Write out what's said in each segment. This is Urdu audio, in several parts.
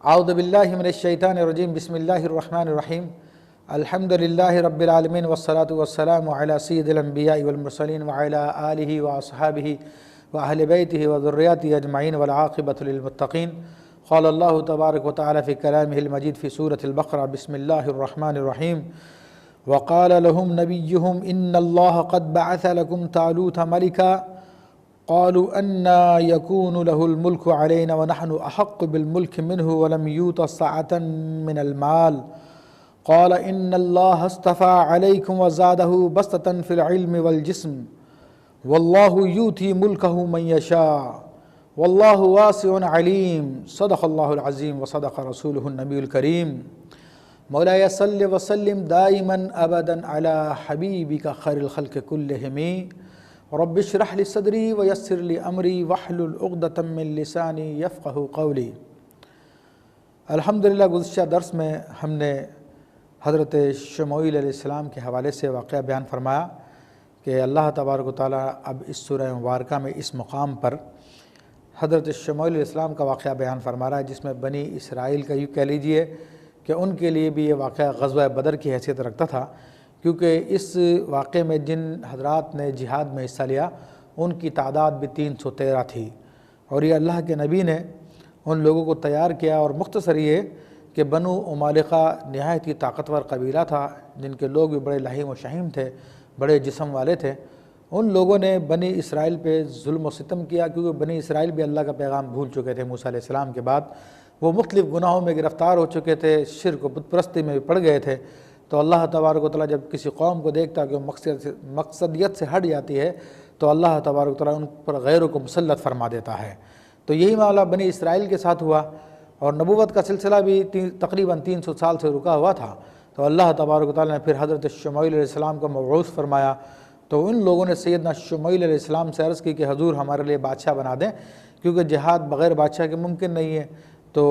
اعوذ باللہ من الشیطان الرجیم بسم اللہ الرحمن الرحیم الحمد للہ رب العالمین والصلاة والسلام علی سید الانبیاء والمرسلین وعلی آلہ واصحابہ واہل بیتہ وذریاتہ اجمعین والعاقبۃ للمتقین قال اللہ تبارک وتعالی فی کلامہ المجید فی سورۃ البقرہ بسم اللہ الرحمن الرحیم وقال لهم نبیہم ان اللہ قد بعث لکم طالوت ملکا قالوا أنا يكون له الملك علينا ونحن أحق بالملك منه ولم يؤت سعة من المال قال إن الله اصطفى عليكم وزاده بسطة في العلم والجسم والله يؤتي ملكه من يشاء والله واسع عليم صدق الله العظيم وصدق رسوله النبي الكريم مولاي صل وسلم دائما أبدا على حبيبك خير الخلق كلهم رب اشرح لي صدری ویسر لي امری واحلل عقدۃ من لسانی یفقہوا قولی۔ الحمدللہ گزشتہ درس میں ہم نے حضرت شموئیل علیہ السلام کے حوالے سے واقعہ بیان فرمایا کہ اللہ تبارک و تعالیٰ اب اس سورہ مبارکہ میں اس مقام پر حضرت شموئیل علیہ السلام کا واقعہ بیان فرما رہا ہے، جس میں بنی اسرائیل کا یوں کہہ لیجئے کہ ان کے لیے بھی یہ واقعہ غزوہ بدر کی حیثیت رکھتا تھا، کیونکہ اس واقعے میں جن حضرات نے جہاد میں حصہ لیا ان کی تعداد بھی 313 تھی، اور یہ اللہ کے نبی نے ان لوگوں کو تیار کیا۔ اور مختصر یہ کہ بنو عمالقہ نہایت ہی طاقتور قبیلہ تھا، جن کے لوگ بھی بڑے لحیم و شہیم تھے، بڑے جسم والے تھے۔ ان لوگوں نے بنی اسرائیل پہ ظلم و ستم کیا، کیونکہ بنی اسرائیل بھی اللہ کا پیغام بھول چکے تھے موسیٰ علیہ السلام کے بعد، وہ مختلف گناہوں میں گرفتار ہو چکے تھے، شرک و بت پرستی میں بھی پڑ گئے تھے۔ تو اللہ تبارک و تعالیٰ جب کسی قوم کو دیکھتا کہ وہ مقصدیت سے ہٹ جاتی ہے تو اللہ تبارک و تعالیٰ ان پر غیروں کو مسلط فرما دیتا ہے۔ تو یہی معاملہ بنی اسرائیل کے ساتھ ہوا، اور نبوت کا سلسلہ بھی تقریباً 300 سال سے رکا ہوا تھا۔ تو اللہ تبارک و تعالیٰ نے پھر حضرت شموئیل علیہ السلام کو مبعوث فرمایا، تو ان لوگوں نے سیدنا شموئیل علیہ السلام سے عرض کی کہ حضور ہمارے لیے بادشاہ بنا دیں، کیونکہ جہاد بغیر بادشاہ کے ممکن نہیں ہے۔ تو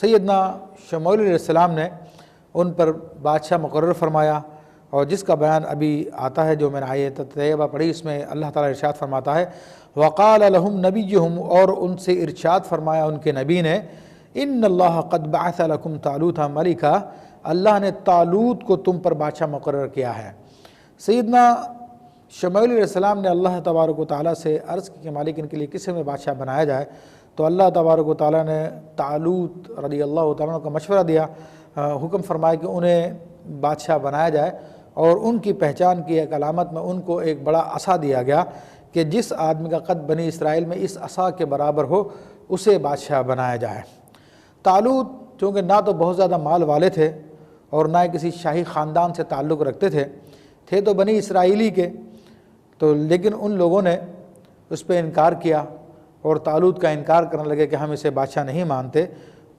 سیدنا شموئیل علیہ السلام نے ان پر بادشاہ مقرر فرمایا، اور جس کا بیان ابھی آتا ہے جو میں نے آیت طیبہ پڑھی، اس میں اللہ تعالیٰ ارشاد فرماتا ہے وقال لهم نبیہم، اور ان سے ارشاد فرمایا ان کے نبی نے، ان اللہ قد بعث لکم طالوت ملکا، اللہ نے طالوت کو تم پر بادشاہ مقرر کیا ہے۔ سیدنا شموئیل علیہ السلام نے اللہ تبارک و تعالیٰ سے عرض کی کہ مالک ان کے لیے کس میں بادشاہ بنایا جائے، تو اللہ تبارک و تعالیٰ نے طالوت رضی اللہ تعالیٰ عنہ کا مشورہ دیا، حکم فرمایا کہ انہیں بادشاہ بنایا جائے، اور ان کی پہچان کی ایک علامت میں ان کو ایک بڑا عصا دیا گیا کہ جس آدمی کا قد بنی اسرائیل میں اس عصا کے برابر ہو اسے بادشاہ بنایا جائے۔ طالوت چونکہ نہ تو بہت زیادہ مال والے تھے اور نہ کسی شاہی خاندان سے تعلق رکھتے تھے تو بنی اسرائیلی کے، تو لیکن ان لوگوں نے اس پہ انکار کیا اور طالوت کا انکار کرنے لگے کہ ہم اسے بادشاہ نہیں مانتے۔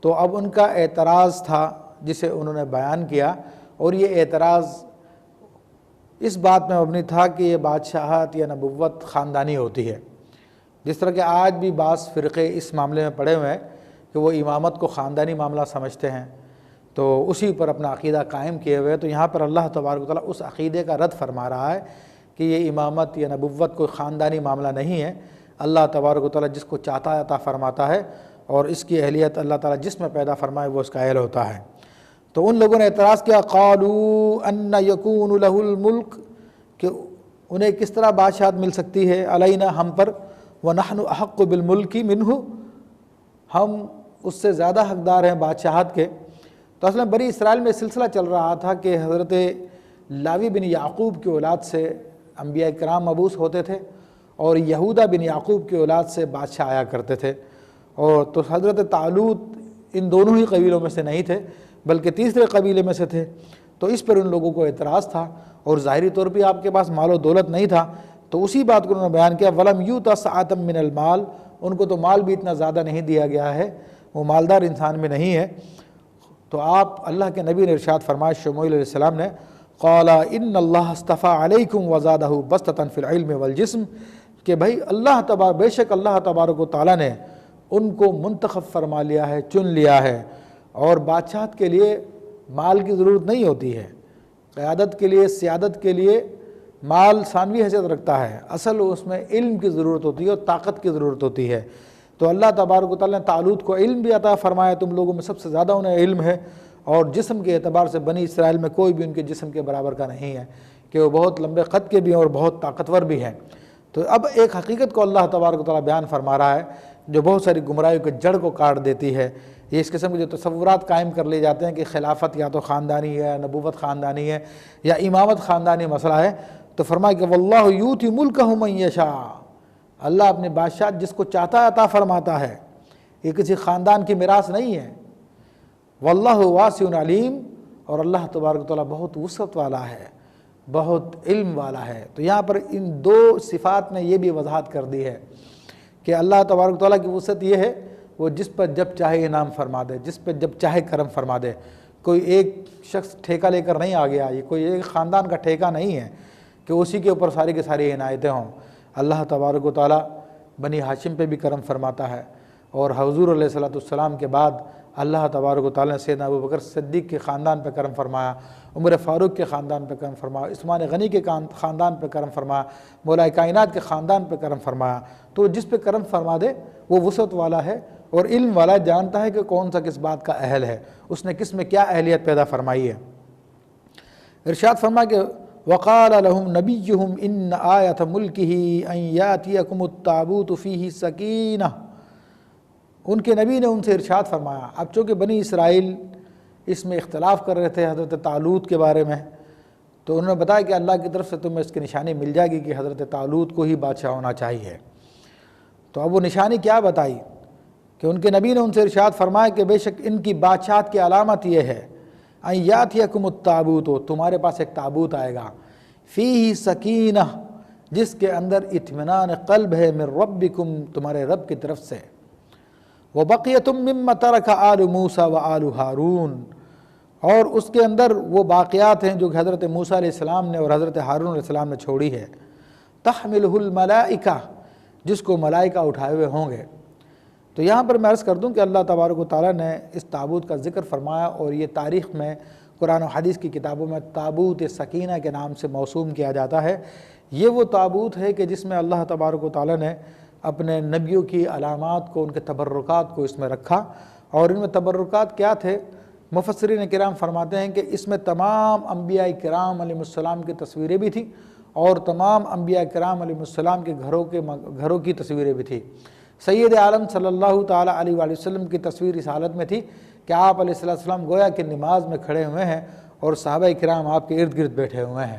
تو اب ان کا اعتراض تھا جسے انہوں نے بیان کیا، اور یہ اعتراض اس بات میں مبنی تھا کہ یہ بادشاہت یا نبوت خاندانی ہوتی ہے، جس طرح کہ آج بھی بعض فرقے اس معاملے میں پڑے ہوئے ہیں کہ وہ امامت کو خاندانی معاملہ سمجھتے ہیں، تو اسی پر اپنا عقیدہ قائم کیے ہوئے۔ تو یہاں پر اللہ تبارک و تعالیٰ اس عقیدے کا رد فرما رہا ہے کہ یہ امامت یا نبوت کوئی خاندانی معاملہ نہیں ہے، اللہ تبارک و تعالیٰ جس کو چاہتا ہے عطا فرماتا ہے، اور اس کی اہلیت اللہ تعالیٰ جس میں پیدا فرمائے وہ اس کا اہل ہوتا ہے۔ تو ان لوگوں نے اعتراض کیا قالوا ان یکون له الملک، کہ انہیں کس طرح بادشاہت مل سکتی ہے علینا ہم پر، ونحن احق بالملک منہ، ہم اس سے زیادہ حقدار ہیں بادشاہت کے۔ تو اصل میں بنی اسرائیل میں سلسلہ چل رہا تھا کہ حضرت لاوی بن یعقوب کی اولاد سے انبیاء کرام مبعوث ہوتے تھے، اور یہودا بن یعقوب کی اولاد سے بادشاہ آیا کرتے تھے، اور تو حضرت طالوت ان دونوں ہی قبیلوں میں سے نہیں تھے بلکہ تیسرے قبیلے میں سے تھے۔ تو اس پر ان لوگوں کو اعتراض تھا، اور ظاہری طور پہ آپ کے پاس مال و دولت نہیں تھا، تو اسی بات کو انہوں نے بیان کیا ولم یؤت سعۃ من المال، ان کو تو مال بھی اتنا زیادہ نہیں دیا گیا ہے، وہ مالدار انسان میں نہیں ہے۔ تو آپ اللہ کے نبی نے ارشاد فرمایا شموئیل علیہ السلام نے قال ان اللہ اصطفى علیکم وزادہ بسطۃ فی العلم والجسم، کہ بھائی بے شک اللہ تبارک و تعالیٰ نے ان کو منتخب فرما لیا ہے، چن لیا ہے، اور بادشاہت کے لیے مال کی ضرورت نہیں ہوتی ہے، قیادت کے لیے سیادت کے لیے مال ثانوی حیثیت رکھتا ہے، اصل اس میں علم کی ضرورت ہوتی ہے اور طاقت کی ضرورت ہوتی ہے۔ تو اللہ تبارک و تعالیٰ نے طالوت کو علم بھی عطا فرمایا، تم لوگوں میں سب سے زیادہ انہیں علم ہے، اور جسم کے اعتبار سے بنی اسرائیل میں کوئی بھی ان کے جسم کے برابر کا نہیں ہے کہ وہ بہت لمبے قد کے بھی ہیں اور بہت طاقتور بھی ہیں۔ تو اب ایک حقیقت کو اللہ تبارک و تعالیٰ بیان فرما رہا ہے جو بہت ساری گمراہیوں کے جڑ کو کاٹ دیتی ہے۔ یہ اس قسم کے جو تصورات قائم کر لیے جاتے ہیں کہ خلافت یا تو خاندانی ہے، یا نبوت خاندانی ہے، یا امامت خاندانی مسئلہ ہے، تو فرمایا کہ واللہ یؤتی ملکہ من یشاء، اللہ اپنے بادشاہ جس کو چاہتا ہے عطا فرماتا ہے، یہ کسی خاندان کی میراث نہیں ہے۔ واللہ واسع علیم، اور اللہ تبارک و تعالیٰ بہت وسعت والا ہے، بہت علم والا ہے۔ تو یہاں پر ان دو صفات نے یہ بھی وضاحت کر دی ہے کہ اللہ تبارک و تعالیٰ کی وسعت یہ ہے وہ جس پر جب چاہے انعام فرما دے، جس پہ جب چاہے کرم فرما دے۔ کوئی ایک شخص ٹھیکہ لے کر نہیں آ گیا، یہ کوئی ایک خاندان کا ٹھیکہ نہیں ہے کہ اسی کے اوپر ساری کی ساری عنایتیں ہوں۔ اللہ تبارک و تعالیٰ بنی ہاشم پہ بھی کرم فرماتا ہے، اور حضور علیہ السلام کے بعد اللہ تبارک و تعالیٰ نے سیدنا ابوبکر صدیق کے خاندان پہ کرم فرمایا، عمر فاروق کے خاندان پہ کرم فرمایا، عثمان غنی کے خاندان پہ کرم فرمایا، مولا کائنات کے خاندان پہ کرم فرمایا۔ تو جس پہ کرم فرما دے وہ وسعت والا ہے اور علم والا، جانتا ہے کہ کون سا کس بات کا اہل ہے، اس نے کس میں کیا اہلیت پیدا فرمائی ہے۔ ارشاد فرما کہ وقال لهم نبیہم ان آیۃ ملکہ ان یاتیکم التابوت فیہ سکینہ، ان کے نبی نے ان سے ارشاد فرمایا۔ اب چونکہ بنی اسرائیل اس میں اختلاف کر رہے تھے حضرت طالوت کے بارے میں، تو انہوں نے بتایا کہ اللہ کی طرف سے تمہیں اس کی نشانی مل جائے گی کہ حضرت طالوت کو ہی بادشاہ ہونا چاہیے۔ تو اب وہ نشانی کیا بتائی کہ ان کے نبی نے ان سے ارشاد فرمایا کہ بے شک ان کی بادشاہت کی علامت یہ ہے ان یاتیکم التابوت، تمہارے پاس ایک تابوت آئے گا، فیہ سکینہ، جس کے اندر اطمینان قلب ہے، من ربکم، تمہارے رب کی طرف سے، وبقیۃ مما ترک آل موسیٰ و آل ہارون، اور اس کے اندر وہ باقیات ہیں جو کہ حضرت موسیٰ علیہ السلام نے اور حضرت ہارون علیہ السلام نے چھوڑی ہے، تحملہ الملائکہ، جس کو ملائکہ اٹھائے ہوئے ہوں گے۔ تو یہاں پر میں عرض کر دوں کہ اللہ تبارک و تعالیٰ نے اس تابوت کا ذکر فرمایا، اور یہ تاریخ میں قرآن و حدیث کی کتابوں میں تابوت سکینہ کے نام سے موسوم کیا جاتا ہے۔ یہ وہ تابوت ہے کہ جس میں اللہ تبارک و تعالیٰ نے اپنے نبیوں کی علامات کو، ان کے تبرکات کو اس میں رکھا، اور ان میں تبرکات کیا تھے؟ مفسرین کرام فرماتے ہیں کہ اس میں تمام انبیاء کرام علیہ السلام کی تصویریں بھی تھیں، اور تمام انبیاء کرام علیہ السلام کے گھروں کی تصویریں بھی تھیں۔ سید عالم صلی اللہ تعالیٰ علیہ وآلہ وسلم کی تصویر اس حالت میں تھی کہ آپ علیہ السلام گویا کہ نماز میں کھڑے ہوئے ہیں اور صحابہ کرام آپ کے ارد گرد بیٹھے ہوئے ہیں۔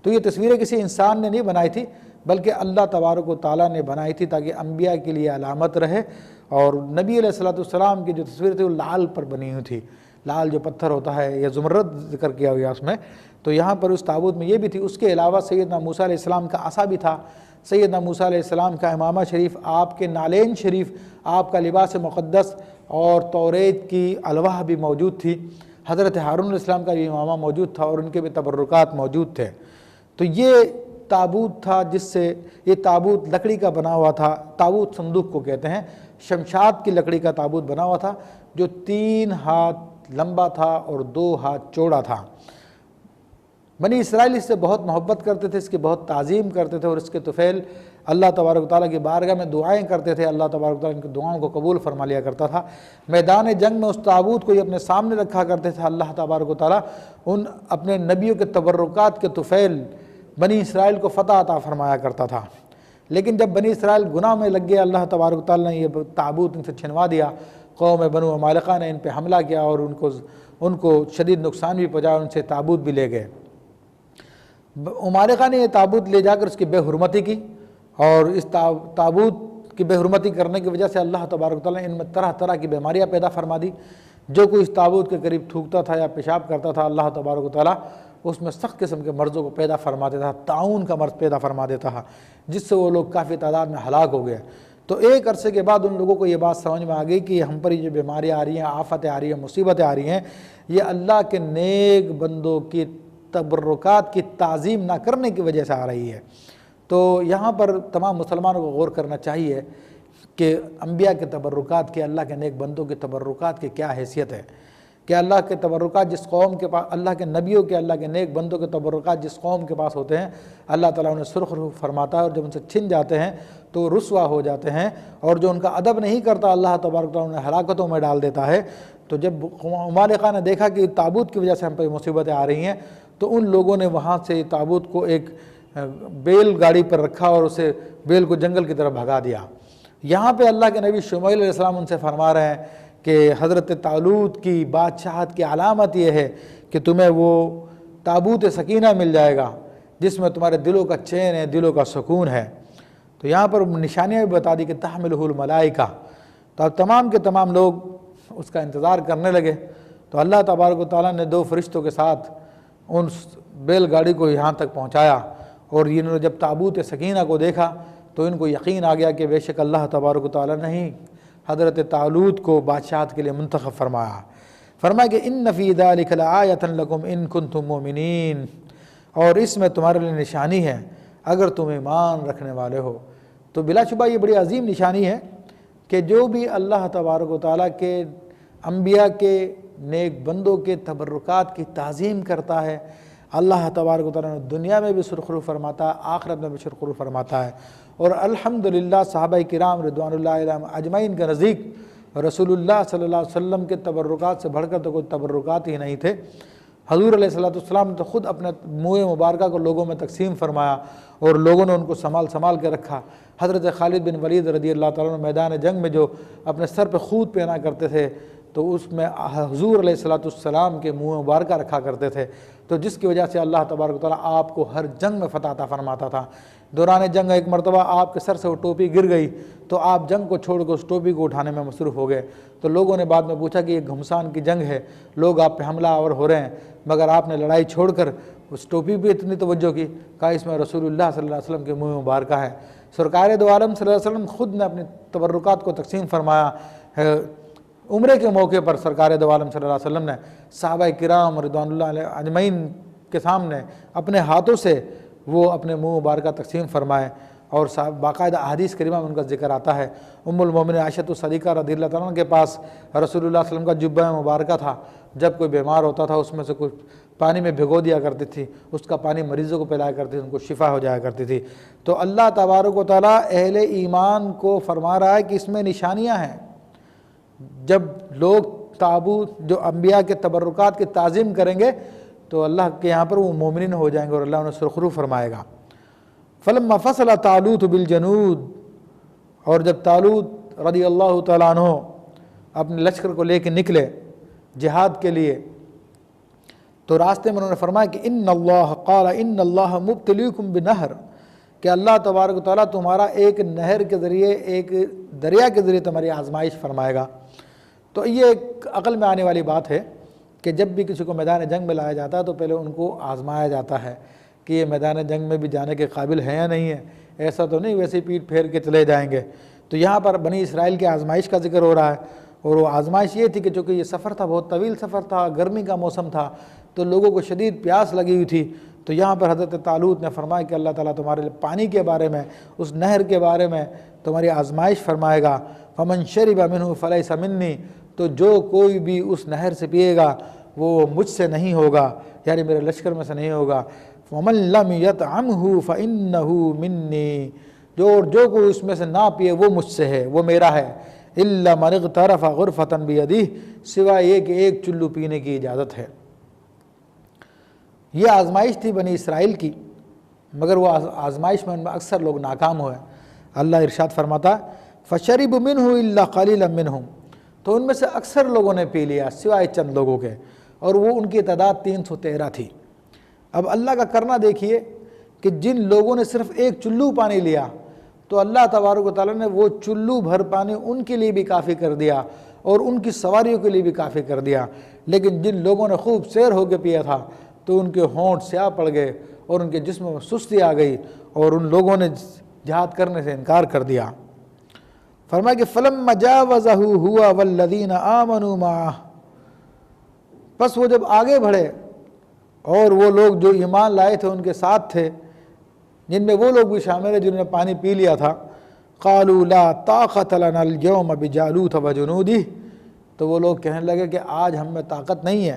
تو یہ تصویریں کسی انسان نے نہیں بنائی تھی، بلکہ اللہ تبارک و تعالیٰ نے بنائی تھی تاکہ انبیاء کے لیے علامت رہے۔ اور نبی علیہ السلام کی جو تصویر تھی وہ لال پر بنی ہوئی تھی، لال جو پتھر ہوتا ہے، یا زمرد ذکر کیا ہوا اس میں۔ تو یہاں پر اس تابوت میں یہ بھی تھی۔ اس کے علاوہ سیدنا موسیٰ علیہ السلام کا عصا بھی تھا، سیدنا موسیٰ علیہ السلام کا امامہ شریف، آپ کے نالین شریف، آپ کا لباس مقدس، اور توریت کی الواح بھی موجود تھی۔ حضرت ہارون علیہ السلام کا بھی امامہ موجود تھا، اور ان کے بھی تبرکات موجود تھے۔ تو یہ تابوت تھا، جس سے یہ تابوت لکڑی کا بنا ہوا تھا، تابوت صندوق کو کہتے ہیں، شمشاد کی لکڑی کا تابوت بنا ہوا تھا، جو 3 ہاتھ لمبا تھا اور 2 ہاتھ چوڑا تھا۔ بنی اسرائیل اس سے بہت محبت کرتے تھے، اس کی بہت تعظیم کرتے تھے، اور اس کے طفیل اللہ تبارک و تعالیٰ کی بارگاہ میں دعائیں کرتے تھے۔ اللہ تبارک و تعالیٰ ان کی دعاؤں کو قبول فرما لیا کرتا تھا۔ میدان جنگ میں اس تابوت کو یہ اپنے سامنے رکھا کرتے تھے۔ اللہ تبارک و تعالیٰ ان اپنے نبیوں کے تبرکات کے طفیل بنی اسرائیل کو فتح عطا فرمایا کرتا تھا۔ لیکن جب بنی اسرائیل گناہ میں لگ گئے، اللہ تبارک و تعالیٰ نے یہ تابوت ان سے چھنوا دیا۔ قوم بنو عمالقہ نے ان پہ حملہ کیا اور ان کو شدید نقصان بھی پہنچایا، ان سے تابوت بھی لے گئے۔ عمالقہ نے یہ تابوت لے جا کر اس کی بے حرمتی کی، اور اس تابوت کی بے حرمتی کرنے کی وجہ سے اللہ تبارک و تعالیٰ نے ان میں طرح طرح کی بیماریاں پیدا فرما دی۔ جو کوئی اس تابوت کے قریب تھوکتا تھا یا پیشاب کرتا تھا، اللہ تبارک و تعالیٰ اس میں سخت قسم کے مرضوں کو پیدا فرما دیتا تھا، طاعون کا مرض پیدا فرما دیتا تھا، جس سے وہ لوگ کافی تعداد میں ہلاک ہو گئے۔ تو ایک عرصے کے بعد ان لوگوں کو یہ بات سمجھ میں آ گئی کہ ہم پر یہ جو بیماریاں آ رہی ہیں، آفتیں آ رہی ہیں، مصیبتیں آ رہی ہیں، یہ اللہ کے نیک بندوں کی تبرکات کی تعظیم نہ کرنے کی وجہ سے آ رہی ہے۔ تو یہاں پر تمام مسلمانوں کو غور کرنا چاہیے کہ انبیاء کے تبرکات کی، اللہ کے نیک بندوں کے تبرکات کی کیا حیثیت ہے۔ کہ اللہ کے تبرکات جس قوم کے پاس، اللہ کے نبیوں کے، اللہ کے نیک بندوں کے تبرکات جس قوم کے پاس ہوتے ہیں، اللہ تعالیٰ انہیں سرخ رو فرماتا ہے، اور جب ان سے چھن جاتے ہیں تو رسوا ہو جاتے ہیں، اور جو ان کا ادب نہیں کرتا اللہ تبارک تعالیٰ انہیں ہلاکتوں میں ڈال دیتا ہے۔ تو جب عمالقہ نے دیکھا کہ تابوت کی وجہ سے ہم پہ مصیبتیں آ رہی ہیں، تو ان لوگوں نے وہاں سے تابوت کو ایک بیل گاڑی پر رکھا اور اسے بیل کو جنگل کی طرف بھگا دیا۔ یہاں پہ اللہ کے نبی شمائیل علیہ السلام ان سے فرما رہے ہیں کہ حضرت طالوت کی بادشاہت کی علامت یہ ہے کہ تمہیں وہ تابوت سکینہ مل جائے گا جس میں تمہارے دلوں کا چین ہے، دلوں کا سکون ہے۔ تو یہاں پر نشانیاں بھی بتا دی کہ تحملہ الملائکہ۔ تو اب تمام کے تمام لوگ اس کا انتظار کرنے لگے۔ تو اللہ تبارک و تعالیٰ نے 2 فرشتوں کے ساتھ ان بیل گاڑی کو یہاں تک پہنچایا، اور انہوں نے جب تابوت سکینہ کو دیکھا تو ان کو یقین آ گیا کہ بے شک اللہ تبارک و تعالیٰ نے ہی حضرت طالوت کو بادشاہت کے لیے منتخب فرمایا۔ فرمایا کہ ان فی ذلک لآیۃ لکم ان کنتم مؤمنین، اور اس میں تمہارے لیے نشانی ہے اگر تم ایمان رکھنے والے ہو۔ تو بلا شبہ یہ بڑی عظیم نشانی ہے کہ جو بھی اللہ تبارک و تعالیٰ کے انبیاء کے نیک بندوں کے تبرکات کی تعظیم کرتا ہے، اللہ تبارک و تعالیٰ نے دنیا میں بھی سرخرو فرماتا ہے، آخرت میں بھی سرخرو فرماتا ہے۔ اور الحمدللہ صحابہ کرام رضوان اللہ علیہم اجمعین کے نزدیک رسول اللہ صلی اللہ علیہ وسلم کے تبرکات سے بڑھ کر تو کوئی تبرکات ہی نہیں تھے۔ حضور علیہ السلام نے تو خود اپنے منہ مبارکہ کو لوگوں میں تقسیم فرمایا، اور لوگوں نے ان کو سنبھال کے رکھا۔ حضرت خالد بن ولید رضی اللہ تعالیٰ عنہ میدان جنگ میں جو اپنے سر پہ خود پہنا کرتے تھے، تو اس میں حضور علیہ السلام کے منہ مبارکہ رکھا کرتے تھے، تو جس کی وجہ سے اللہ تبارک و تعالیٰ آپ کو ہر جنگ میں فتح عطا فرماتا تھا۔ دوران جنگ ایک مرتبہ آپ کے سر سے وہ ٹوپی گر گئی، تو آپ جنگ کو چھوڑ کر اس ٹوپی کو اٹھانے میں مصروف ہو گئے۔ تو لوگوں نے بعد میں پوچھا کہ یہ گھمسان کی جنگ ہے، لوگ آپ پہ حملہ آور ہو رہے ہیں، مگر آپ نے لڑائی چھوڑ کر اس ٹوپی پہ اتنی توجہ کی، کہا اس میں رسول اللہ صلی اللہ علیہ وسلم کے منہ مبارکہ ہے۔ سرکار دو عالم صلی اللہ علیہ وسلم خود نے اپنی تبرکات کو تقسیم فرمایا ہے۔ عمرے کے موقع پر سرکار دو عالم صلی اللہ علیہ وسلم نے صحابہ کرام رضوان اللہ علیہ اجمعین کے سامنے اپنے ہاتھوں سے وہ اپنے منہ مبارکہ تقسیم فرمائے، اور باقاعدہ احادیث کریمہ میں ان کا ذکر آتا ہے۔ ام المومنین عائشہ الصدیقہ رضی اللہ تعالیٰ عنہ کے پاس رسول اللہ صلی اللہ علیہ وسلم کا جبہ مبارکہ تھا، جب کوئی بیمار ہوتا تھا اس میں سے کچھ پانی میں بھگو دیا کرتی تھی، اس کا پانی مریضوں کو پلایا کرتی تھی، ان کو شفا ہو جایا کرتی تھی۔ تو اللہ تبارک و تعالیٰ اہل ایمان کو فرما رہا ہے کہ اس میں نشانیاں ہیں۔ جب لوگ تابوت جو انبیاء کے تبرکات کی تعظیم کریں گے تو اللہ کے یہاں پر وہ مومنین ہو جائیں گے، اور اللہ انہیں سرخرو فرمائے گا۔ فلما فصل طالوت بالجنود، اور جب طالوت رضی اللہ تعالیٰ عنہ اپنے لشکر کو لے کے نکلے جہاد کے لیے، تو راستے میں انہوں نے فرمایا کہ ان اللہ مبتلیکم بنہر، کہ اللہ تبارک و تعالیٰ تمہارا ایک نہر کے ذریعے، ایک دریا کے ذریعے تمہاری آزمائش فرمائے گا۔ تو یہ ایک عقل میں آنے والی بات ہے کہ جب بھی کسی کو میدان جنگ میں لایا جاتا ہے تو پہلے ان کو آزمایا جاتا ہے کہ یہ میدان جنگ میں بھی جانے کے قابل ہیں یا نہیں ہے، ایسا تو نہیں ویسے پیٹ پھیر کے چلے جائیں گے۔ تو یہاں پر بنی اسرائیل کی آزمائش کا ذکر ہو رہا ہے، اور وہ آزمائش یہ تھی کہ چونکہ یہ سفر تھا، بہت طویل سفر تھا، گرمی کا موسم تھا، تو لوگوں کو شدید پیاس لگی ہوئی تھی۔ تو یہاں پر حضرت طالوت نے فرمایا کہ اللہ تعالیٰ تمہارے لیے پانی کے بارے میں، اس نہر کے بارے میں تمہاری آزمائش فرمائے گا۔ فمن شرب منہ فلیس منی، تو جو کوئی بھی اس نہر سے پیے گا وہ مجھ سے نہیں ہوگا، یعنی میرے لشکر میں سے نہیں ہوگا۔ ومن لم یطعمہ فانہ منی، جو کوئی اس میں سے نہ پیے وہ مجھ سے ہے، وہ میرا ہے۔ الا من اغترف غرفۃ بیدہ، سوائے یہ کہ ایک چلو پینے کی اجازت ہے۔ یہ آزمائش تھی بنی اسرائیل کی، مگر وہ آزمائش میں ان میں اکثر لوگ ناکام ہوئے۔ اللہ ارشاد فرماتا فشربوا منہ الا قلیلا منہم، تو ان میں سے اکثر لوگوں نے پی لیا سوائے چند لوگوں کے، اور وہ ان کی تعداد 313 تھی۔ اب اللہ کا کرنا دیکھیے کہ جن لوگوں نے صرف ایک چلو پانی لیا تو اللہ تبارک و تعالیٰ نے وہ چلو بھر پانی ان کے لیے بھی کافی کر دیا اور ان کی سواریوں کے لیے بھی کافی کر دیا۔ لیکن جن لوگوں نے خوب سیر ہو کے پیا تھا تو ان کے ہونٹ سیاہ پڑ گئے اور ان کے جسم میں سستی آ گئی، اور ان لوگوں نے جہاد کرنے سے انکار کر دیا۔ فرمایا کہ فلما جاوزہ ہوا والذین آمنوا معہ، پس وہ جب آگے بڑھے اور وہ لوگ جو ایمان لائے تھے ان کے ساتھ تھے، جن میں وہ لوگ بھی شامل ہیں جنہوں نے پانی پی لیا تھا، قالوا لا طاقت لنا اليوم بجالوت وجنودہ، تو وہ لوگ کہنے لگے کہ آج ہم میں طاقت نہیں ہے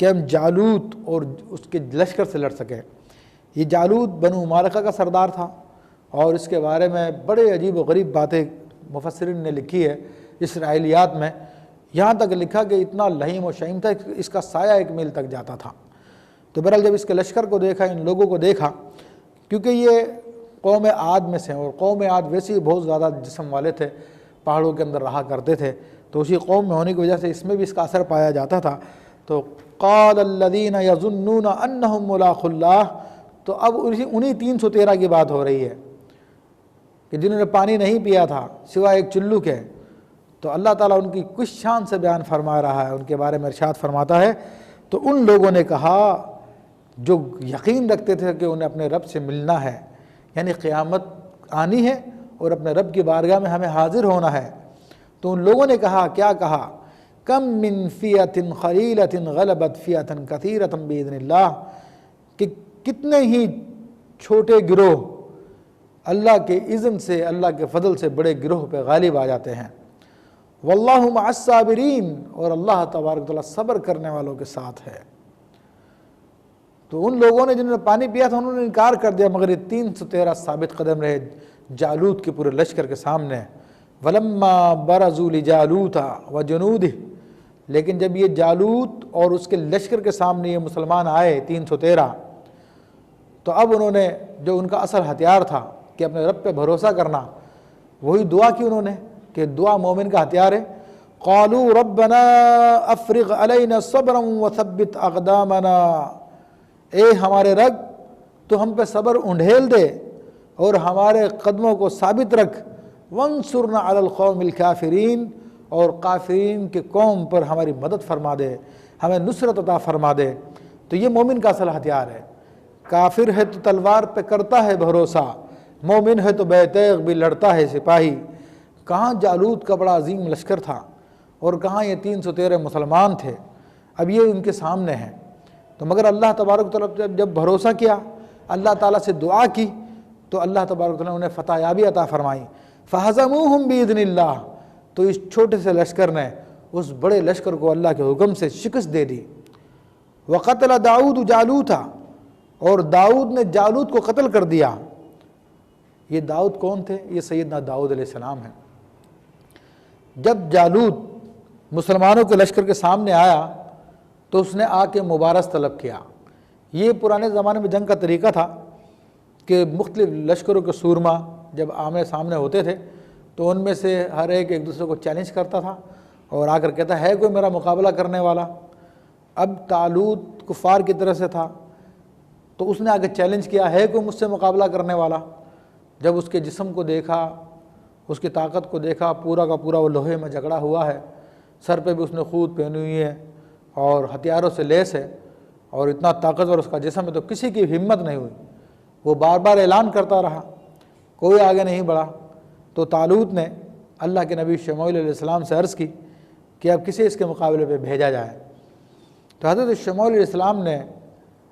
کہ ہم جالوت اور اس کے لشکر سے لڑ سکیں۔ یہ جالوت بنو مارکہ کا سردار تھا، اور اس کے بارے میں بڑے عجیب و غریب باتیں مفسرین نے لکھی ہے اسرائیلیات میں، یہاں تک لکھا کہ اتنا لہیم و شہیم تھا، اس کا سایہ 1 میل تک جاتا تھا۔ تو بہرحال جب اس کے لشکر کو دیکھا، ان لوگوں کو دیکھا، کیونکہ یہ قوم عاد میں سے، اور قوم عاد ویسے ہی بہت زیادہ جسم والے تھے، پہاڑوں کے اندر رہا کرتے تھے، تو اسی قوم میں ہونے کی وجہ سے اس میں بھی اس کا اثر پایا جاتا تھا۔ تو قال الذین یظنون انہم ملاقو اللہ، تو اب انہی 313 کی بات ہو رہی ہے کہ جنہوں نے پانی نہیں پیا تھا سوائے ایک چلو کے۔ تو اللہ تعالیٰ ان کی کچھ شان سے بیان فرما رہا ہے، ان کے بارے میں ارشاد فرماتا ہے، تو ان لوگوں نے کہا جو یقین رکھتے تھے کہ انہیں اپنے رب سے ملنا ہے، یعنی قیامت آنی ہے اور اپنے رب کی بارگاہ میں ہمیں حاضر ہونا ہے، تو ان لوگوں نے کہا، کیا کہا، کم من فیۃ قلیلۃ غلبت فیۃ کثیرۃ باذن اللہ، کہ کتنے ہی چھوٹے گروہ اللہ کے اذن سے، اللہ کے فضل سے بڑے گروہ پہ غالب آ جاتے ہیں۔ واللہ مع الصابرین، اور اللہ تبارک و تعالیٰ صبر کرنے والوں کے ساتھ ہے۔ تو ان لوگوں نے جنہوں نے پانی پیا تھا انہوں نے انکار کر دیا، مگر یہ 313 ثابت قدم رہے جالوت کے پورے لشکر کے سامنے۔ ولما برزوا لجالوت وجنودہ، لیکن جب یہ جالوت اور اس کے لشکر کے سامنے یہ مسلمان آئے 313، تو اب انہوں نے جو ان کا اصل ہتھیار تھا کہ اپنے رب پہ بھروسہ کرنا، وہی دعا کی انہوں نے، کہ دعا مومن کا ہتھیار ہے۔ قالوا ربنا افرغ علینا صبرا وثبت اقدامنا، اے ہمارے رب تو ہم پہ صبر انڈھیل دے اور ہمارے قدموں کو ثابت رکھ، وانصرنا علی القوم الکافرین، اور کافرین کے قوم پر ہماری مدد فرما دے، ہمیں نصرت عطا فرما دے۔ تو یہ مومن کا اصل ہتھیار ہے۔ کافر ہے تو تلوار پہ کرتا ہے بھروسہ، مومن ہے تو بے تیغ بھی لڑتا ہے سپاہی۔ کہاں جالوت کا بڑا عظیم لشکر تھا اور کہاں یہ 313 مسلمان تھے، اب یہ ان کے سامنے ہیں۔ تو مگر اللہ تبارک و تعالیٰ جب بھروسہ کیا، اللہ تعالیٰ سے دعا کی، تو اللہ تبارک و تعالیٰ نے انہیں فتح یابی عطا فرمائی۔ فہزموہم باذن اللہ، تو اس چھوٹے سے لشکر نے اس بڑے لشکر کو اللہ کے حکم سے شکست دے دی۔ وقتل داؤد جالوتا، اور داؤد نے جالوت کو قتل کر دیا۔ یہ داؤد کون تھے؟ یہ سیدنا داؤد علیہ السلام ہیں۔ جب جالوت مسلمانوں کے لشکر کے سامنے آیا تو اس نے آ کے مبارز طلب کیا۔ یہ پرانے زمانے میں جنگ کا طریقہ تھا کہ مختلف لشکروں کے سورما جب آمنے سامنے ہوتے تھے تو ان میں سے ہر ایک دوسرے کو چیلنج کرتا تھا اور آ کر کہتا ہے کوئی میرا مقابلہ کرنے والا۔ اب طالوت کفار کی طرف سے تھا تو اس نے آ کے چیلنج کیا، ہے کوئی مجھ سے مقابلہ کرنے والا۔ جب اس کے جسم کو دیکھا، اس کی طاقت کو دیکھا، پورا کا پورا وہ لوہے میں جکڑا ہوا ہے، سر پہ بھی اس نے خود پہنی ہوئی ہے اور ہتھیاروں سے لیس ہے، اور اتنا طاقتور اس کا جسم ہے، تو کسی کی ہمت نہیں ہوئی۔ وہ بار بار اعلان کرتا رہا، کوئی آگے نہیں بڑھا۔ تو طالوت نے اللہ کے نبی شموئیل علیہ السلام سے عرض کی کہ اب کسی اس کے مقابلے پہ بھیجا جائے۔ تو حضرت شموئیل علیہ السلام نے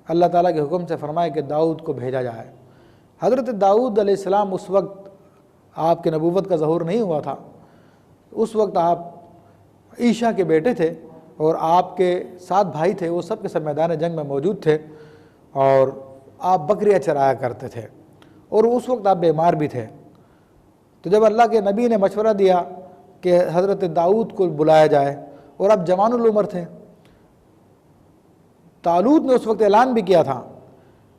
اللہ تعالیٰ کے حکم سے فرمایا کہ داؤد کو بھیجا جائے۔ حضرت داؤد علیہ السلام اس وقت آپ کے نبوت کا ظہور نہیں ہوا تھا، اس وقت آپ عیشا کے بیٹے تھے اور آپ کے 7 بھائی تھے، وہ سب کے سب میدان جنگ میں موجود تھے، اور آپ بکریاں چرایا کرتے تھے، اور اس وقت آپ بیمار بھی تھے۔ تو جب اللہ کے نبی نے مشورہ دیا کہ حضرت داؤد کو بلایا جائے، اور آپ جوان العمر تھے، طالوت نے اس وقت اعلان بھی کیا تھا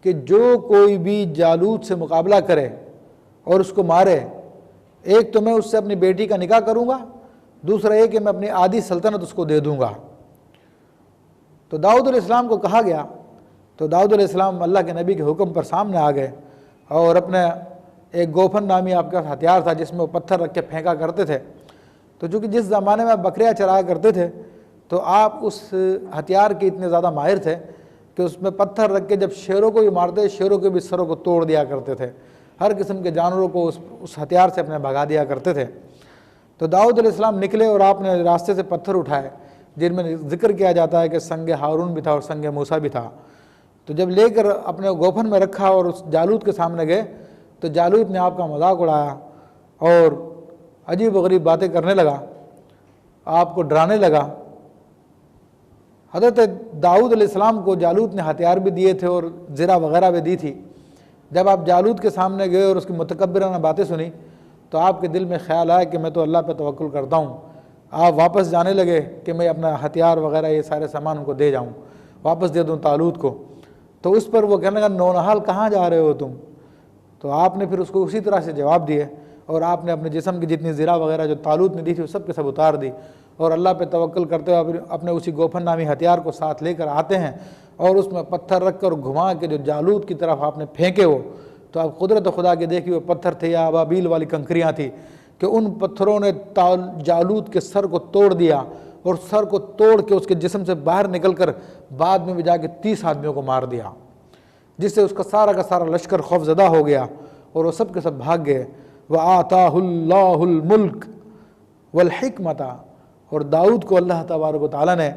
کہ جو کوئی بھی جالوت سے مقابلہ کرے اور اس کو مارے، ایک تو میں اس سے اپنی بیٹی کا نکاح کروں گا، دوسرا یہ کہ میں اپنی آدھی سلطنت اس کو دے دوں گا۔ تو داؤد علیہ السلام کو کہا گیا، تو داؤد علیہ السلام اللہ کے نبی کے حکم پر سامنے آ گئے، اور اپنے ایک گوفن نامی آپ کا ہتھیار تھا جس میں وہ پتھر رکھ کے پھینکا کرتے تھے۔ تو چونکہ جس زمانے میں بکریاں چرایا کرتے تھے تو آپ اس ہتھیار کے اتنے زیادہ ماہر تھے کہ اس میں پتھر رکھ کے جب شیروں کو بھی مارتے، شیروں کے بھی سروں کو توڑ دیا کرتے تھے، ہر قسم کے جانوروں کو اس ہتھیار سے اپنے بھگا دیا کرتے تھے۔ تو داؤد علیہ السلام نکلے اور آپ نے راستے سے پتھر اٹھائے، جن میں ذکر کیا جاتا ہے کہ سنگ ہارون بھی تھا اور سنگ موسیٰ بھی تھا۔ تو جب لے کر اپنے گوفن میں رکھا اور اس جالوت کے سامنے گئے تو جالوت نے آپ کا مذاق اڑایا اور عجیب و غریب باتیں کرنے لگا۔ آپ کو ڈرانے لگا۔ حضرت داؤد علیہ السلام کو جالوت نے ہتھیار بھی دیے تھے اور زرہ وغیرہ بھی دی تھی۔ جب آپ جالوت کے سامنے گئے اور اس کی متکبرانہ باتیں سنی تو آپ کے دل میں خیال آیا کہ میں تو اللہ پہ توکل کرتا ہوں۔ آپ واپس جانے لگے کہ میں اپنا ہتھیار وغیرہ یہ سارے سامان ان کو دے جاؤں، واپس دے دوں طالوت کو۔ تو اس پر وہ کہنے لگا نونہال کہاں جا رہے ہو تم؟ تو آپ نے پھر اس کو اسی طرح سے جواب دیے، اور آپ نے اپنے جسم کی جتنی زرہ وغیرہ جو طالوت نے دی تھی وہ سب کے سب اتار دی، اور اللہ پہ توکل کرتے ہوئے اپنے اسی گوفن نامی ہتھیار کو ساتھ لے کر آتے ہیں، اور اس میں پتھر رکھ کر گھما کے جو جالوت کی طرف آپ نے پھینکے ہو، تو آپ قدرت خدا کے دیکھی وہ پتھر تھے یا ابابیل والی کنکریاں تھی کہ ان پتھروں نے جالوت کے سر کو توڑ دیا، اور سر کو توڑ کے اس کے جسم سے باہر نکل کر بعد میں بھی جا کے 30 آدمیوں کو مار دیا، جس سے اس کا سارا لشکر خوف زدہ ہو گیا اور وہ سب کے سب بھاگ گئے۔ وَآتَاهُ اللَّهُ الْمُلْكَ وَالْحِكْمَةَ، اور داؤد کو اللہ تبارک و تعالیٰ نے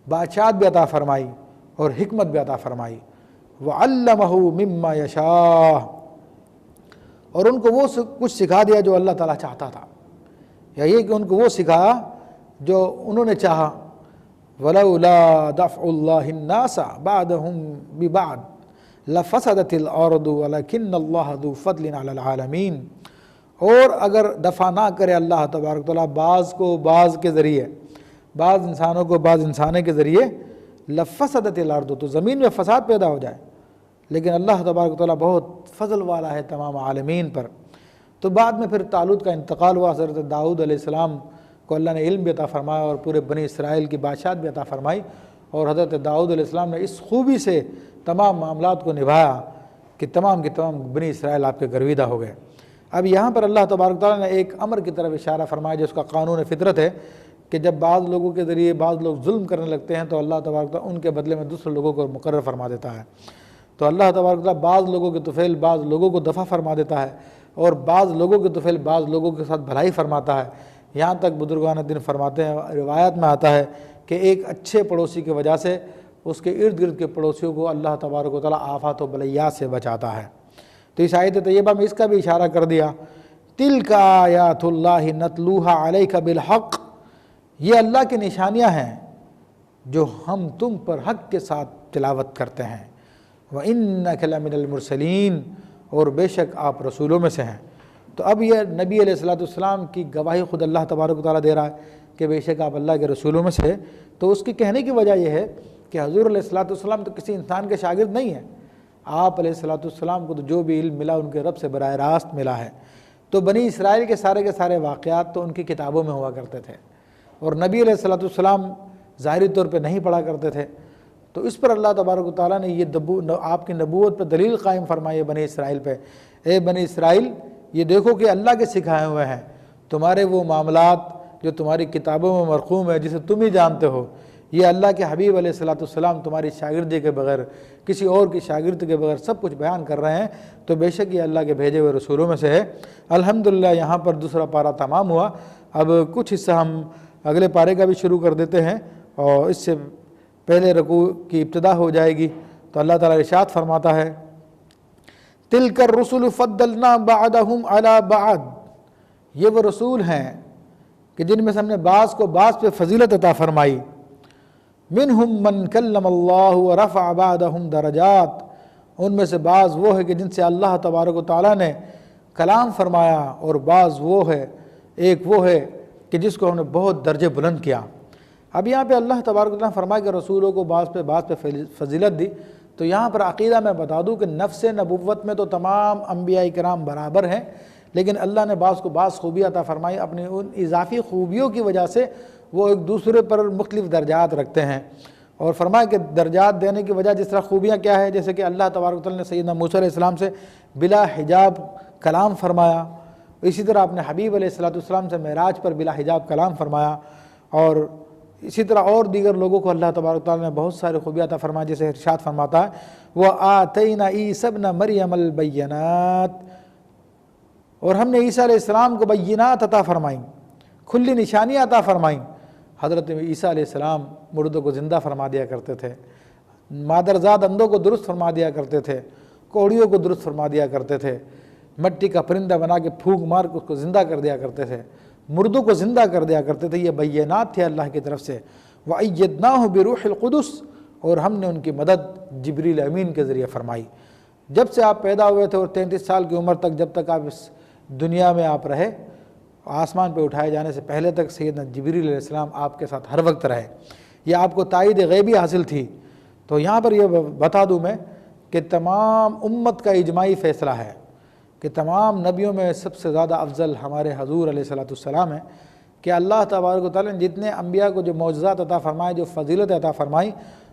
بادشاہت بھی عطا فرمائی اور حکمت بھی عطا فرمائی۔ وَعَلَّمَهُ مِمَّا يَشَاءُ، اور ان کو وہ کچھ سکھا دیا جو اللہ تعالیٰ چاہتا تھا، یا یہ کہ ان کو وہ سکھایا جو انہوں نے چاہا۔ وَلَوْلَا دَفْعُ اللَّهِ النَّاسَ بَعْضَهُمْ بِبَعْضٍ لَفَسَدَتِ الْأَرْضُ وَلَكِنَّ اللَّهَ ذُو فَضْلٍ عَلَى الْعَالَمِينَ، اور اگر دفع نہ کرے اللہ تبارک و تعالیٰ بعض کو بعض کے ذریعے، بعض انسانوں کو بعض انسانے کے ذریعے، لفسدت الارض، تو زمین میں فساد پیدا ہو جائے، لیکن اللہ تبارک و تعالیٰ بہت فضل والا ہے تمام عالمین پر۔ تو بعد میں پھر طالوت کا انتقال ہوا، حضرت داؤد علیہ السلام کو اللہ نے علم بھی عطا فرمایا اور پورے بنی اسرائیل کی بادشاہت بھی عطا فرمائی، اور حضرت داؤد علیہ السلام نے اس خوبی سے تمام معاملات کو نبھایا کہ تمام کے تمام بنی اسرائیل آپ کے گرویدہ ہو گئے۔ اب یہاں پر اللہ تبارک تعالیٰ نے ایک امر کی طرف اشارہ فرمایا جس کا قانون فطرت ہے کہ جب بعض لوگوں کے ذریعے بعض لوگ ظلم کرنے لگتے ہیں تو اللہ تبارک تعالیٰ ان کے بدلے میں دوسرے لوگوں کو مقرر فرما دیتا ہے۔ تو اللہ تبارک تعالیٰ بعض لوگوں کے طفیل بعض لوگوں کو دفع فرما دیتا ہے، اور بعض لوگوں کے طفیل بعض لوگوں کے ساتھ بھلائی فرماتا ہے۔ یہاں تک بزرگان دین فرماتے ہیں، روایت میں آتا ہے کہ ایک اچھے پڑوسی کی وجہ سے اس کے ارد گرد کے پڑوسیوں کو اللہ تبارک و تعالیٰ آفات و بلیات سے بچاتا ہے۔ تو اس آیت طیبہ میں اس کا بھی اشارہ کر دیا، تِلْکَ آیات اللہ نتلوها علیک بالحق، یہ اللہ کی نشانیاں ہیں جو ہم تم پر حق کے ساتھ تلاوت کرتے ہیں۔ وَإِنَّكَ لَمِنَ الْمُرْسَلِينَ، اور بے شک آپ رسولوں میں سے ہیں۔ تو اب یہ نبی علیہ السلام کی گواہی خود اللہ تبارک و تعالیٰ دے رہا ہے کہ بے شک آپ اللہ کے رسولوں میں سے۔ تو اس کی کہنے کی وجہ یہ ہے کہ حضور علیہ السلام تو کسی انسان کے شاگرد نہیں ہیں، آپ علیہ السلام کو تو جو بھی علم ملا ان کے رب سے براہ راست ملا ہے۔ تو بنی اسرائیل کے سارے واقعات تو ان کی کتابوں میں ہوا کرتے تھے، اور نبی علیہ السلام ظاہری طور پہ نہیں پڑھا کرتے تھے۔ تو اس پر اللہ تبارک و تعالیٰ نے یہ آپ کی نبوت پہ دلیل قائم فرمائی ہے بنی اسرائیل پہ، اے بنی اسرائیل یہ دیکھو کہ اللہ کے سکھائے ہوئے ہیں تمہارے وہ معاملات جو تمہاری کتابوں میں مرقوم ہے، جسے تم ہی جانتے ہو، یہ اللہ کے حبیب علیہ السلام تمہاری شاگردی کے بغیر، کسی اور کی شاگردی کے بغیر سب کچھ بیان کر رہے ہیں، تو بے شک یہ اللہ کے بھیجے ہوئے رسولوں میں سے ہے۔ الحمدللہ یہاں پر دوسرا پارہ تمام ہوا۔ اب کچھ حصہ ہم اگلے پارے کا بھی شروع کر دیتے ہیں، اور اس سے پہلے رکوع کی ابتدا ہو جائے گی۔ تو اللہ تعالیٰ ارشاد فرماتا ہے، تِلْکَ الرُّسُلُ فَضَّلْنَا بَعْضَهُمْ عَلَى بَعْضٍ، یہ وہ رسول ہیں کہ جن میں سے ہم نے بعض کو بعض پہ فضیلت عطا فرمائی۔ مِنْهُمْ مَنْ كَلَّمَ اللَّهُ وَرَفَعَ بَعْضَهُمْ دَرَجَاتٍ، ان میں سے بعض وہ ہے کہ جن سے اللہ تبارک و تعالیٰ نے کلام فرمایا، اور بعض وہ ہے، ایک وہ ہے کہ جس کو ہم نے بہت درجے بلند کیا۔ اب یہاں پہ اللہ تبارک و تعالیٰ فرمایا کہ رسولوں کو بعض پہ فضیلت دی، تو یہاں پر عقیدہ میں بتا دوں کہ نفس نبوت میں تو تمام انبیاء کرام برابر ہیں، لیکن اللہ نے بعض کو بعض خوبیاں عطا فرمائی، اپنی ان اضافی خوبیوں کی وجہ سے وہ ایک دوسرے پر مختلف درجات رکھتے ہیں۔ اور فرمایا کہ درجات دینے کی وجہ جس طرح خوبیاں کیا ہے، جیسے کہ اللہ تبارک و تعالیٰ نے سیدنا موسیٰ علیہ السلام سے بلا حجاب کلام فرمایا، اسی طرح اپنے حبیب علیہ السلام سے معراج پر بلا حجاب کلام فرمایا، اور اسی طرح اور دیگر لوگوں کو اللہ تبارک و تعالیٰ نے بہت سارے خوبیاں عطا فرمایا، جیسے ارشاد فرماتا ہے وَآتَيْنَا عِيسَى ابْنَ مَرْيَمَ الْبَيِّنَاتِ، اور ہم نے عیسیٰ علیہ السلام کو بینات عطا فرمائیں، کھلی نشانیاں عطا فرمائیں۔ حضرت عیسیٰ علیہ السلام مردوں کو زندہ فرما دیا کرتے تھے، مادرزاد اندھوں کو درست فرما دیا کرتے تھے، کوڑیوں کو درست فرما دیا کرتے تھے، مٹی کا پرندہ بنا کے پھونک مار کے اس کو زندہ کر دیا کرتے تھے۔ مردوں کو زندہ کر دیا کرتے تھے، یہ بینات تھے اللہ کی طرف سے۔ وَأَيَّدْنَاهُ بِرُوحِ الْقُدُسِ، اور ہم نے ان کی مدد جبریل امین کے ذریعے فرمائی۔ جب سے آپ پیدا ہوئے تھے اور 33 سال کی عمر تک، جب تک آپ اس دنیا میں آپ رہے، آسمان پہ اٹھائے جانے سے پہلے تک سیدنا جبریل علیہ السلام آپ کے ساتھ ہر وقت رہے۔ یہ آپ کو تائید غیبی حاصل تھی۔ تو یہاں پر یہ بتا دوں میں کہ تمام امت کا اجماعی فیصلہ ہے کہ تمام نبیوں میں سب سے زیادہ افضل ہمارے حضور علیہ السلام ہیں، کہ اللہ تبارک و تعالیٰ نے جتنے انبیاء کو جو معجزات عطا فرمائے، جو فضیلت عطا فرمائی،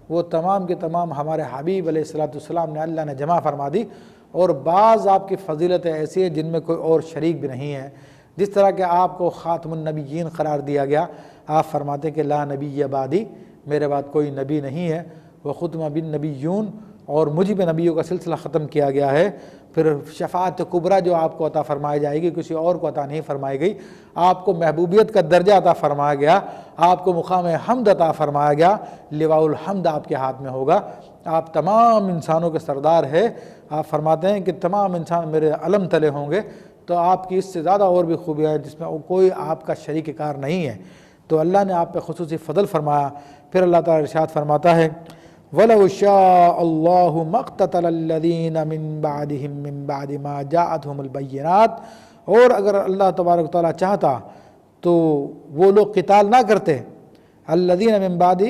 وہ تمام کے تمام ہمارے حبیب علیہ السلام نے اللہ نے جمع فرما دی۔ اور بعض آپ کی فضیلتیں ایسی ہیں جن میں کوئی اور شریک بھی نہیں ہے، جس طرح کہ آپ کو خاتم النبیین قرار دیا گیا۔ آپ فرماتے ہیں کہ لا نبی بعدی، میرے بعد کوئی نبی نہیں ہے، وختم بالنبیون، اور مجھ پہ نبیوں کا سلسلہ ختم کیا گیا ہے۔ پھر شفاعت کبریٰ جو آپ کو عطا فرمائی جائے گی، کسی اور کو عطا نہیں فرمائی گئی۔ آپ کو محبوبیت کا درجہ عطا فرمایا گیا، آپ کو مقام حمد عطا فرمایا گیا، لواء الحمد آپ کے ہاتھ میں ہوگا، آپ تمام انسانوں کے سردار ہیں۔ آپ فرماتے ہیں کہ تمام انسان میرے علم تلے ہوں گے۔ تو آپ کی اس سے زیادہ اور بھی خوبیاں ہیں جس میں کوئی آپ کا شریک کار نہیں ہے۔ تو اللہ نے آپ پہ خصوصی فضل فرمایا۔ پھر اللہ تعالیٰ ارشاد فرماتا ہے وَلَوْ شَاءَ اللَّهُ مَا اقْتَتَلَ الَّذِينَ مِن بَعْدِهِم مِّن بَعْدِ مَا جَاءَتْهُمُ الْبَيِّنَاتُ، اور اگر اللہ تبارک و تعالیٰ چاہتا تو وہ لوگ قتال نہ کرتے، الَّذِينَ مِن بَعْدِ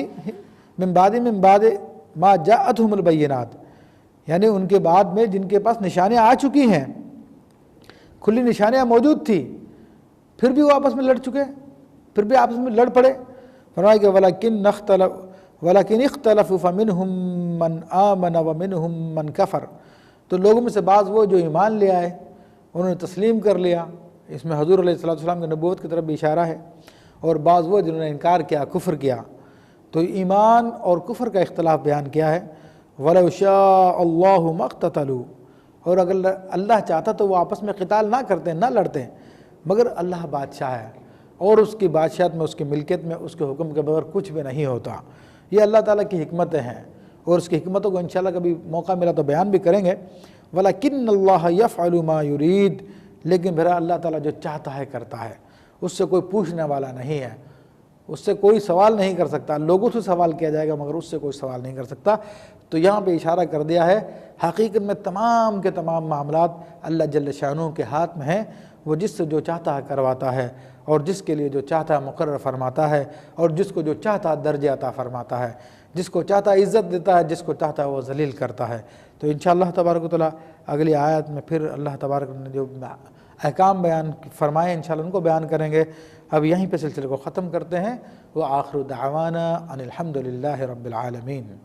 مَا جَاءَتْهُمُ الْبَيِّنَاتُ، یعنی ان کے بعد میں جن کے پاس نشانیاں آ چکی ہیں، کھلی نشانیاں موجود تھی، پھر بھی وہ آپس میں لڑ چکے، پھر بھی آپس میں لڑ پڑے۔ فرمایا کہ وَلَكِنِ اخْتَلَفُوا فَمِنْهُمْ مَنْ آمَنَ وَمِنْهُمْ مَنْ كَفَرَ، تو لوگوں میں سے بعض وہ جو ایمان لے آئے، انہوں نے تسلیم کر لیا، اس میں حضور علیہ السلام کی نبوت کی طرف بھی اشارہ ہے، اور بعض وہ جنہوں نے انکار کیا، کفر کیا۔ تو ایمان اور کفر کا اختلاف بیان کیا ہے۔ وَلَوْ شَاءَ اللَّهُ مَا اقْتَتَلُوا، اور اگر اللہ چاہتا تو وہ آپس میں قتال نہ کرتے، نہ لڑتے، مگر اللہ بادشاہ ہے، اور اس کی بادشاہت میں، اس کی ملکیت میں، اس کے حکم کے بغیر کچھ بھی نہیں ہوتا۔ یہ اللہ تعالیٰ کی حکمتیں ہیں، اور اس کی حکمتوں کو انشاءاللہ کبھی موقع ملا تو بیان بھی کریں گے۔ وَلَكِنَّ اللَّهَ يَفْعَلُ مَا يُرِيدُ، لیکن پھر اللہ تعالیٰ جو چاہتا ہے کرتا ہے، اس سے کوئی پوچھنے والا نہیں ہے، اس سے کوئی سوال نہیں کر سکتا۔ لوگوں سے سوال کیا جائے گا مگر اس سے کوئی سوال نہیں کر سکتا۔ تو یہاں پہ اشارہ کر دیا ہے، حقیقت میں تمام کے تمام معاملات اللہ جل شانہ کے ہاتھ میں ہیں۔ وہ جس سے جو چاہتا ہے کرواتا ہے، اور جس کے لیے جو چاہتا ہے مقرر فرماتا ہے، اور جس کو جو چاہتا ہے درجہ عطا فرماتا ہے، جس کو چاہتا ہے عزت دیتا ہے، جس کو چاہتا ہے وہ ذلیل کرتا ہے۔ تو انشاءاللہ تبارک و تعالیٰ اگلی آیت میں پھر اللہ تبارک نے جو احکام بیان فرمائے انشاءاللہ ان کو بیان کریں گے۔ اب یہیں پہ سلسلے کو ختم کرتے ہیں۔ وآخر دعوانا ان الحمد للہ رب العالمین۔